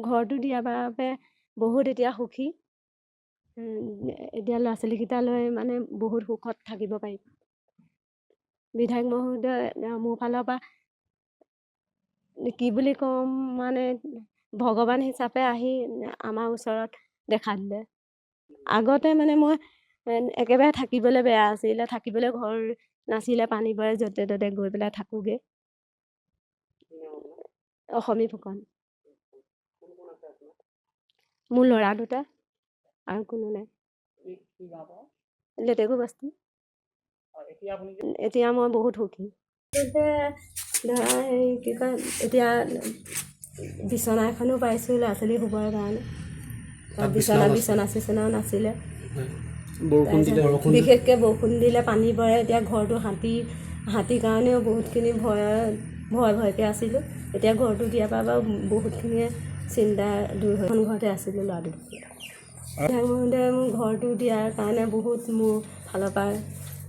ঘৰটো দিয়াৰ বাবে বহুত এতিয়া সুখী। এতিয়া ল'ৰা ছোৱালীকেইটালৈ মানে বহুত সুখত থাকিব পাৰিম। বিধায়ক মহোদয় মোৰ ফালৰ পৰা কি বুলি ক'ম মানে ভগৱান হিচাপে আহি আমাৰ ওচৰত দেখা দিলে। আগতে মানে মই একেবাৰে থাকিবলৈ বেয়া আছিলে, থাকিবলৈ ঘৰ নাছিলে, পানী পৰে য'তে ত'তে গৈ পেলাই থাকোঁগৈ। অসমী ফুকন। মোৰ ল'ৰা দুটা আৰু কোনো নাই। লেটেকু বস্তি। এতিয়া মই বহুত সুখী। ধৰা হেৰি কি কয়, এতিয়া বিচনা এখনো পাইছোঁ ল'ৰা ছোৱালী শুবৰ কাৰণে। বিচনা চিচনাও নাছিলে। বিশেষকৈ বৰষুণ দিলে পানী পৰে। এতিয়া ঘৰটো হাতীৰ কাৰণেও বহুতখিনি ভয়কৈ আছিলোঁ। এতিয়া ঘৰটো দিয়াৰ পৰা বাৰু বহুতখিনিয়ে চিন্তা দূৰ হৈ ঘৰতে আছিলোঁ ল'ৰা দুটা। বিধায়ক মহোদয়ে মোৰ ঘৰটো দিয়াৰ কাৰণে বহুত মোৰ ফালৰ পৰা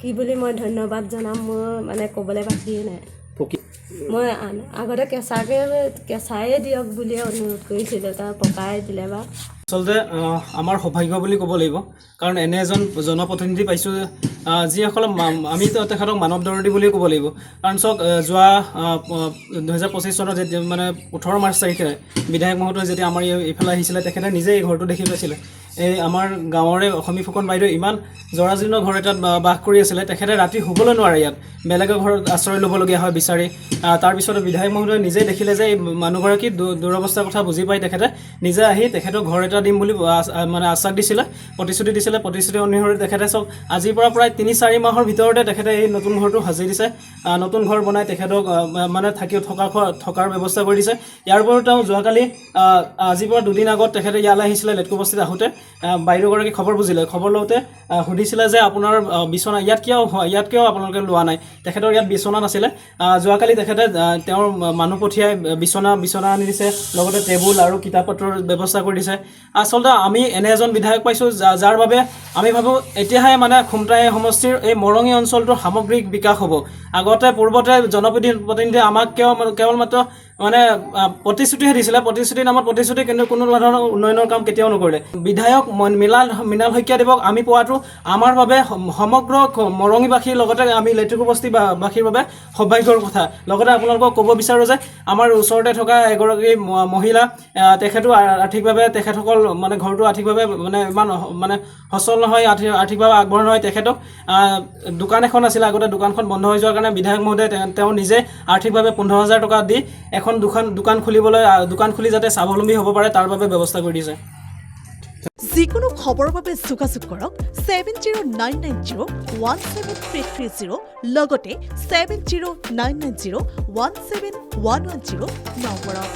কি বুলি মই ধন্যবাদ জনাম, মোৰ মানে ক'বলৈ বাকীয়ে নাই। মই আগতে কেঁচায়ে দিয়ক বুলিয়ে অনুৰোধ কৰিছিলোঁ, তাৰ পকাই দিলে বা আচলতে আমাৰ সৌভাগ্য বুলি ক'ব লাগিব, কাৰণ এনে এজন জনপ্ৰতিনিধি পাইছোঁ যিসকলক আমি তেখেতক মানৱ দৰদী বুলিয়ে ক'ব লাগিব। কাৰণ চাওক, যোৱা 2025 চনত যেতিয়া মানে 18 মাৰ্চ তাৰিখে বিধায়ক মহোদয় যেতিয়া আমাৰ এইফালে আহিছিলে, তেখেতে নিজে এই ঘৰটো দেখি পাইছিলে। এই আমাৰ গাঁৱৰে অসমী ফুকন বাইদেউ ইমান জৰাজীৰ্ণ ঘৰ এটাত বাস কৰি আছিলে, তেখেতে ৰাতি শুবলৈ নোৱাৰে, ইয়াত বেলেগৰ ঘৰত আশ্ৰয় ল'বলগীয়া হয় বিচাৰি। তাৰপিছত বিধায়ক মহোদয়ে নিজেই দেখিলে যে এই মানুহগৰাকী দুৰৱস্থাৰ কথা বুজি পাই তেখেতে নিজে আহি তেখেতক ঘৰ এটা দিম বুলি মানে আশ্বাস দিছিলে, প্ৰতিশ্ৰুতি দিছিলে। প্ৰতিশ্ৰুতি অনুসৰি তেখেতে চব আজিৰ পৰা প্ৰায় 3-4 মাহৰ ভিতৰতে তেখেতে এই নতুন ঘৰটো সাজি দিছে। নতুন ঘৰ বনাই তেখেতক মানে থকাৰ ব্যৱস্থা কৰি দিছে। ইয়াৰ উপৰিও তেওঁ যোৱাকালি আজিৰ পৰা 2 দিন আগত তেখেতে ইয়ালৈ আহিছিলে। লেটেকু বস্তিত আহোঁতে বাইদেউগৰাকী খবৰ বুজিলে। খবৰ লওঁতে সুধিছিলে যে আপোনাৰ বিচনা ইয়াত কিয় আপোনালোকে লোৱা নাই। তেখেতৰ ইয়াত বিচনা নাছিলে। যোৱাকালি তেখেতে তেওঁৰ মানুহ পঠিয়াই বিচনা আনি দিছে, লগতে টেবুল আৰু কিতাপ পত্ৰৰ ব্যৱস্থা কৰি দিছে। আচলতে আমি এনে এজন বিধায়ক পাইছোঁ যাৰ বাবে আমি ভাবোঁ এতিয়াহে মানে খুমটাই সমষ্টিৰ এই মৰঙী অঞ্চলটোৰ সামগ্ৰিক বিকাশ হ'ব। পূৰ্বতে জনপ্ৰতিনিধিয়ে আমাক কেৱল মাত্ৰ মানে প্ৰতিশ্ৰুতিহে দিছিলে, প্ৰতিশ্ৰুতিৰ নামত প্ৰতিশ্ৰুতি, কিন্তু কোনো ধৰণৰ উন্নয়নৰ কাম কেতিয়াও নকৰিলে। বিধায়ক মৃণাল শইকীয়াদেৱক আমি পোৱাটো আমাৰ বাবে সমগ্ৰ মৰঙীবাসীৰ লগতে আমি লেটেকু বস্তিবাসীৰ বাবে সৌভাগ্যৰ কথা। লগতে আপোনালোকক ক'ব বিচাৰোঁ যে আমাৰ ওচৰতে থকা এগৰাকী মহিলা, তেখেতো আৰ্থিকভাৱে তেখেতসকল মানে ঘৰটো আৰ্থিকভাৱে মানে ইমান মানে সচল নহয়, আৰ্থিকভাৱে আগবঢ়া নহয়। তেখেতক দোকান এখন আছিলে, আগতে দোকানখন বন্ধ হৈ যোৱাৰ কাৰণে বিধায়ক মহোদয়ে তেওঁ নিজে আৰ্থিকভাৱে 15,000 টকা দি এখন দোকান খুলি যাতে স্বাৱলম্বী হ'ব পাৰে তাৰ বাবে ব্যৱস্থা কৰি দিছে। যিকোনো খবৰৰ বাবে যোগাযোগ কৰক 7099017330 লগতে 7099017110 নম্বৰত।